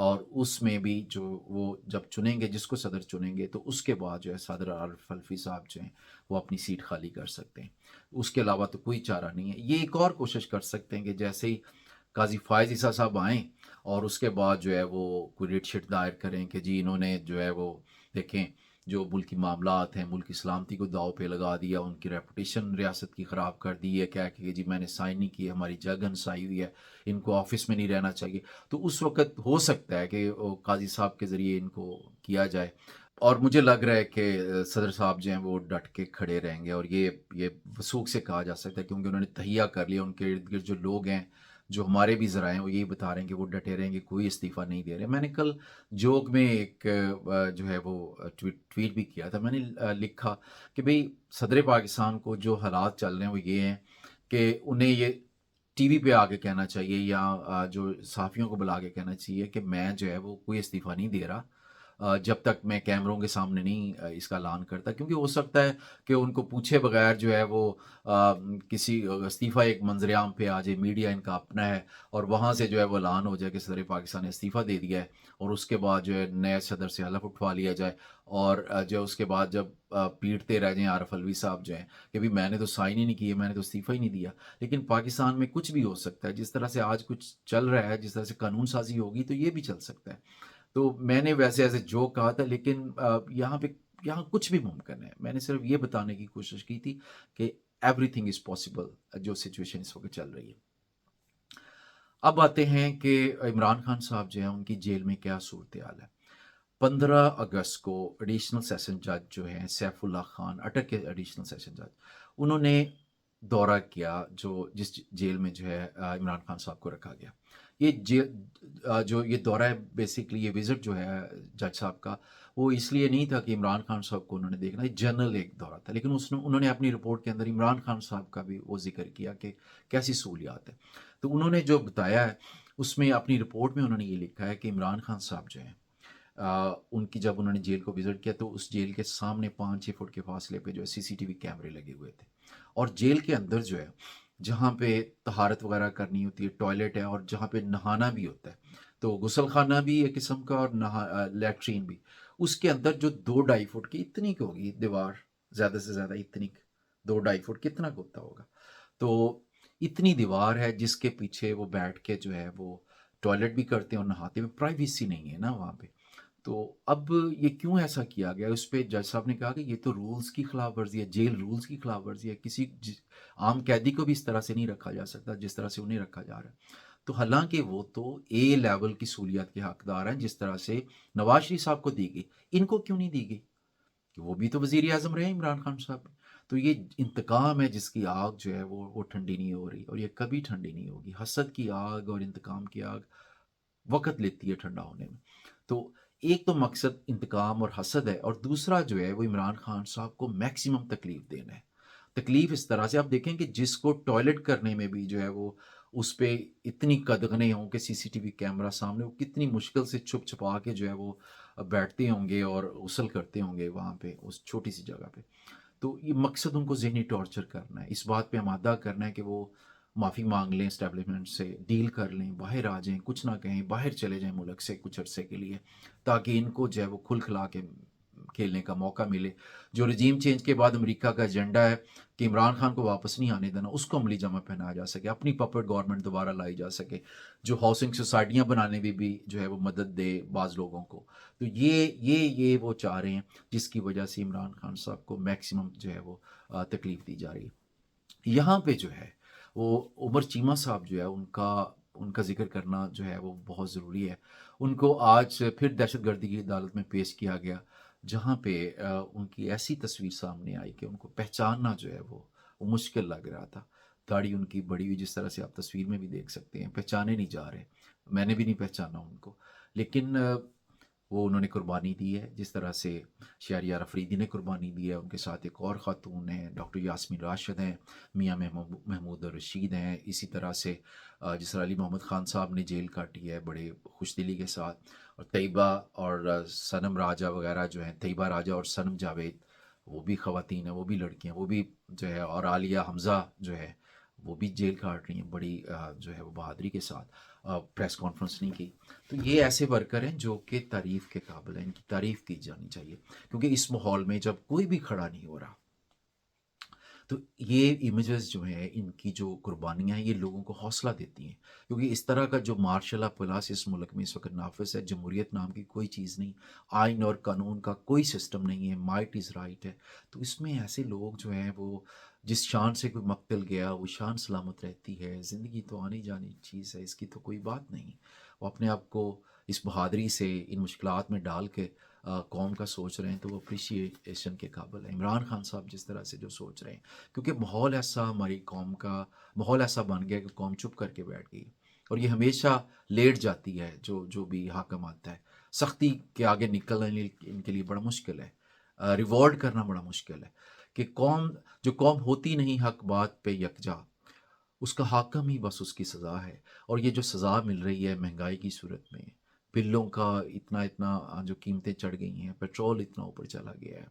اور اس میں بھی جو وہ جب چنیں گے، جس کو صدر چنیں گے، تو اس کے بعد جو ہے صدر عارف الفی صاحب جو ہیں وہ اپنی سیٹ خالی کر سکتے ہیں۔ اس کے علاوہ تو کوئی چارہ نہیں ہے۔ یہ ایک اور کوشش کر سکتے ہیں کہ جیسے ہی قاضی فائز عیسیٰ صاحب آئیں اور اس کے بعد جو ہے وہ کوئی ریٹ شیٹ دائر کریں کہ جی انہوں نے جو ہے وہ دیکھیں جو ملکی معاملات ہیں، ملک کی سلامتی کو داؤ پہ لگا دیا، ان کی ریپوٹیشن ریاست کی خراب کر دی ہے، کیا کہ جی میں نے سائن نہیں کی، ہماری جگ ہنسائی ہوئی ہے، ان کو آفس میں نہیں رہنا چاہیے۔ تو اس وقت ہو سکتا ہے کہ وہ قاضی صاحب کے ذریعے ان کو کیا جائے، اور مجھے لگ رہا ہے کہ صدر صاحب جو ہیں وہ ڈٹ کے کھڑے رہیں گے، اور یہ وثوق سے کہا جا سکتا ہے کیونکہ انہوں نے تہیہ کر لیا۔ ان کے ارد گرد جو لوگ ہیں، جو ہمارے بھی ذرائع ہیں، وہ یہی بتا رہے ہیں کہ وہ ڈٹے رہیں گے، کوئی استعفیٰ نہیں دے رہے۔ میں نے کل جوک میں ایک جو ہے وہ ٹویٹ بھی کیا تھا، میں نے لکھا کہ بھئی صدر پاکستان کو جو حالات چل رہے ہیں وہ یہ ہیں کہ انہیں یہ ٹی وی پہ آ کے کہنا چاہیے، یا جو صحافیوں کو بلا کے کہنا چاہیے کہ میں جو ہے وہ کوئی استعفیٰ نہیں دے رہا جب تک میں کیمروں کے سامنے نہیں اس کا اعلان کرتا، کیونکہ ہو سکتا ہے کہ ان کو پوچھے بغیر جو ہے وہ کسی استعفیٰ ایک منظر عام پہ آ جائے، میڈیا ان کا اپنا ہے، اور وہاں سے جو ہے وہ اعلان ہو جائے کہ صدر پاکستان نے استعفیٰ دے دیا ہے، اور اس کے بعد جو ہے نئے صدر سے حلف اٹھوا لیا جائے، اور جو اس کے بعد جب پیٹتے رہ جائیں عارف الوی صاحب جو ہیں کہ بھی میں نے تو سائن ہی نہیں کیے، میں نے تو استعفیٰ ہی نہیں دیا۔ لیکن پاکستان میں کچھ بھی ہو سکتا ہے، جس طرح سے آج کچھ چل رہا ہے، جس طرح سے قانون سازی ہوگی تو یہ بھی چل سکتا ہے۔ تو میں نے ویسے ایسے جو کہا تھا، لیکن یہاں کچھ بھی ممکن ہے۔ میں نے صرف یہ بتانے کی کوشش کی تھی کہ ایوری تھنگ از پاسبل، جو سچویشن اس وقت چل رہی ہے۔ اب آتے ہیں کہ عمران خان صاحب جو ہیں ان کی جیل میں کیا صورتحال ہے۔ 15 اگست کو ایڈیشنل سیشن جج جو ہیں سیف اللہ خان اٹک کے ایڈیشنل سیشن جج، انہوں نے دورہ کیا جس جیل میں جو ہے عمران خان صاحب کو رکھا گیا۔ یہ جو یہ دورہ ہے، بیسکلی یہ وزٹ جو ہے جج صاحب کا، وہ اس لیے نہیں تھا کہ عمران خان صاحب کو انہوں نے دیکھنا، یہ جنرل ایک دورہ تھا، لیکن انہوں نے اپنی رپورٹ کے اندر عمران خان صاحب کا بھی وہ ذکر کیا کہ کیسی سہولیات ہے۔ تو انہوں نے جو بتایا ہے اس میں اپنی رپورٹ میں انہوں نے یہ لکھا ہے کہ عمران خان صاحب جو ہیں ان کی جب انہوں نے جیل کو وزٹ کیا تو اس جیل کے سامنے 5-6 فٹ کے فاصلے پہ جو ہے CCTV کیمرے لگے ہوئے تھے، اور جیل کے اندر جو ہے جہاں پہ طہارت وغیرہ کرنی ہوتی ہے، ٹوائلٹ ہے، اور جہاں پہ نہانا بھی ہوتا ہے، تو غسل خانہ بھی ایک قسم کا، اور لیٹرین بھی، اس کے اندر جو 2-2.5 فٹ کی اتنی کی ہوگی دیوار، زیادہ سے زیادہ اتنی 2-2.5 فٹ کتنا ہوتا ہوگا، تو اتنی دیوار ہے جس کے پیچھے وہ بیٹھ کے جو ہے وہ ٹوائلٹ بھی کرتے ہیں اور نہاتے ہوئے، پرائیویسی نہیں ہے نا وہاں پہ۔ تو اب یہ کیوں ایسا کیا گیا؟ اس پہ جج صاحب نے کہا کہ یہ تو رولز کی خلاف ورزی ہے، جیل رولز کی خلاف ورزی ہے، کسی عام قیدی کو بھی اس طرح سے نہیں رکھا جا سکتا جس طرح سے انہیں رکھا جا رہا ہے۔ تو حالانکہ وہ تو اے لیول کی سہولیات کے حقدار ہیں، جس طرح سے نواز شریف صاحب کو دی گئی، ان کو کیوں نہیں دی گئی؟ کہ وہ بھی تو وزیر اعظم رہے ہیں عمران خان صاحب۔ تو یہ انتقام ہے جس کی آگ جو ہے وہ ٹھنڈی نہیں ہو رہی، اور یہ کبھی ٹھنڈی نہیں ہوگی۔ حسد کی آگ اور انتقام کی آگ وقت لیتی ہے ٹھنڈا ہونے میں۔ تو ایک تو مقصد انتقام اور حسد ہے، اور دوسرا جو ہے وہ عمران خان صاحب کو میکسیمم تکلیف دینا ہے۔ تکلیف اس طرح سے آپ دیکھیں کہ جس کو ٹوائلٹ کرنے میں بھی جو ہے وہ اس پہ اتنی قدغنیں ہوں کہ CCTV کیمرہ سامنے، وہ کتنی مشکل سے چھپ چھپا کے جو ہے وہ بیٹھتے ہوں گے اور غسل کرتے ہوں گے وہاں پہ اس چھوٹی سی جگہ پہ۔ تو یہ مقصد ان کو ذہنی ٹارچر کرنا ہے، اس بات پہ آمادہ کرنا ہے کہ وہ معافی مانگ لیں، اسٹیبلشمنٹ سے ڈیل کر لیں، باہر آ جائیں، کچھ نہ کہیں، باہر چلے جائیں ملک سے کچھ عرصے کے لیے، تاکہ ان کو جو ہے وہ کھل کھلا کے کھیلنے کا موقع ملے۔ جو رجیم چینج کے بعد امریکہ کا ایجنڈا ہے کہ عمران خان کو واپس نہیں آنے دینا، اس کو عملی جامہ پہنایا جا سکے، اپنی پپٹ گورنمنٹ دوبارہ لائی جا سکے، جو ہاؤسنگ سوسائٹیاں بنانے میں بھی جو ہے وہ مدد دے بعض لوگوں کو۔ تو یہ وہ چاہ رہے ہیں، جس کی وجہ سے عمران خان صاحب کو میکسیمم جو ہے وہ تکلیف دی جا رہی ہے۔ یہاں پہ جو ہے وہ عمر چیمہ صاحب جو ہے ان کا ذکر کرنا جو ہے وہ بہت ضروری ہے۔ ان کو آج پھر دہشت گردی کی عدالت میں پیش کیا گیا، جہاں پہ ان کی ایسی تصویر سامنے آئی کہ ان کو پہچاننا جو ہے وہ مشکل لگ رہا تھا۔ داڑھی ان کی بڑی ہوئی، جس طرح سے آپ تصویر میں بھی دیکھ سکتے ہیں، پہچانے نہیں جا رہے، میں نے بھی نہیں پہچانا ان کو، لیکن وہ انہوں نے قربانی دی ہے، جس طرح سے شہریار افریدی نے قربانی دی ہے۔ ان کے ساتھ ایک اور خاتون ہیں، ڈاکٹر یاسمین راشد ہیں، میاں محمود رشید ہیں، اسی طرح سے جس طرح علی محمد خان صاحب نے جیل کاٹی ہے بڑے خوش دلی کے ساتھ، اور طیبہ اور صنم راجہ وغیرہ جو ہیں، طیبہ راجہ اور صنم جاوید، وہ بھی خواتین ہیں، وہ بھی لڑکیاں، وہ بھی جو ہے، اور عالیہ حمزہ جو ہے وہ بھی جیل کاٹ رہی ہیں بڑی جو ہے وہ بہادری کے ساتھ، پریس کانفرنس نہیں کی۔ تو یہ ایسے ورکر ہیں جو کہ تعریف کے قابل ہیں، ان کی تعریف کی جانی چاہیے، کیونکہ اس ماحول میں جب کوئی بھی کھڑا نہیں ہو رہا، تو یہ امیجز جو ہیں، ان کی جو قربانیاں ہیں، یہ لوگوں کو حوصلہ دیتی ہیں، کیونکہ اس طرح کا جو مارشل پلاس اس ملک میں اس وقت نافذ ہے، جمہوریت نام کی کوئی چیز نہیں، آئین اور قانون کا کوئی سسٹم نہیں ہے، مائٹ از رائٹ ہے۔ تو اس میں ایسے لوگ جو ہیں وہ جس شان سے کوئی مقتل گیا وہ شان سلامت رہتی ہے، زندگی تو آنی جانی چیز ہے، اس کی تو کوئی بات نہیں۔ وہ اپنے آپ کو اس بہادری سے ان مشکلات میں ڈال کے قوم کا سوچ رہے ہیں، تو وہ اپریشیشن کے قابل ہیں۔ عمران خان صاحب جس طرح سے جو سوچ رہے ہیں، کیونکہ ماحول ایسا ہماری قوم کا ماحول ایسا بن گیا کہ قوم چپ کر کے بیٹھ گئی، اور یہ ہمیشہ لیٹ جاتی ہے، جو بھی حاکم آتا ہے سختی کے آگے نکلنا ان کے لیے بڑا مشکل ہے، ریوارڈ کرنا بڑا مشکل ہے، کہ جو قوم ہوتی نہیں حق بات پہ یکجا، اس کا حاکم ہی بس اس کی سزا ہے۔ اور یہ جو سزا مل رہی ہے مہنگائی کی صورت میں، بلوں کا اتنا جو قیمتیں چڑھ گئی ہیں، پیٹرول اتنا اوپر چلا گیا ہے،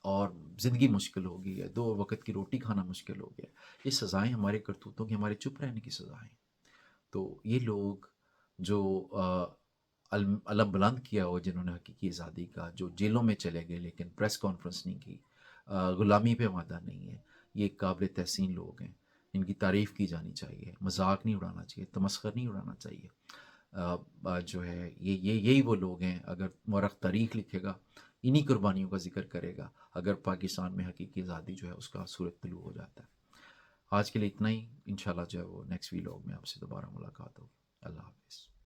اور زندگی مشکل ہو گئی ہے، 2 وقت کی روٹی کھانا مشکل ہو گیا ہے، یہ سزائیں ہمارے کرتوتوں کی، ہمارے چپ رہنے کی سزائیں۔ تو یہ لوگ جو علم بلند کیا ہو، جنہوں نے حقیقی آزادی کا، جو جیلوں میں چلے گئے لیکن پریس کانفرنس نہیں کی، غلامی پہ وعدہ نہیں ہے، یہ قابل تحسین لوگ ہیں، ان کی تعریف کی جانی چاہیے، مذاق نہیں اڑانا چاہیے، تمسخر نہیں اڑانا چاہیے۔ جو ہے یہی وہ لوگ ہیں، اگر مورخ تاریخ لکھے گا انہی قربانیوں کا ذکر کرے گا، اگر پاکستان میں حقیقی آزادی جو ہے اس کا صورت طلوع ہو جاتا ہے۔ آج کے لیے اتنا ہی، انشاءاللہ جو ہے وہ نیکسٹ ویلاگ میں آپ سے دوبارہ ملاقات ہوگی۔ اللہ حافظ۔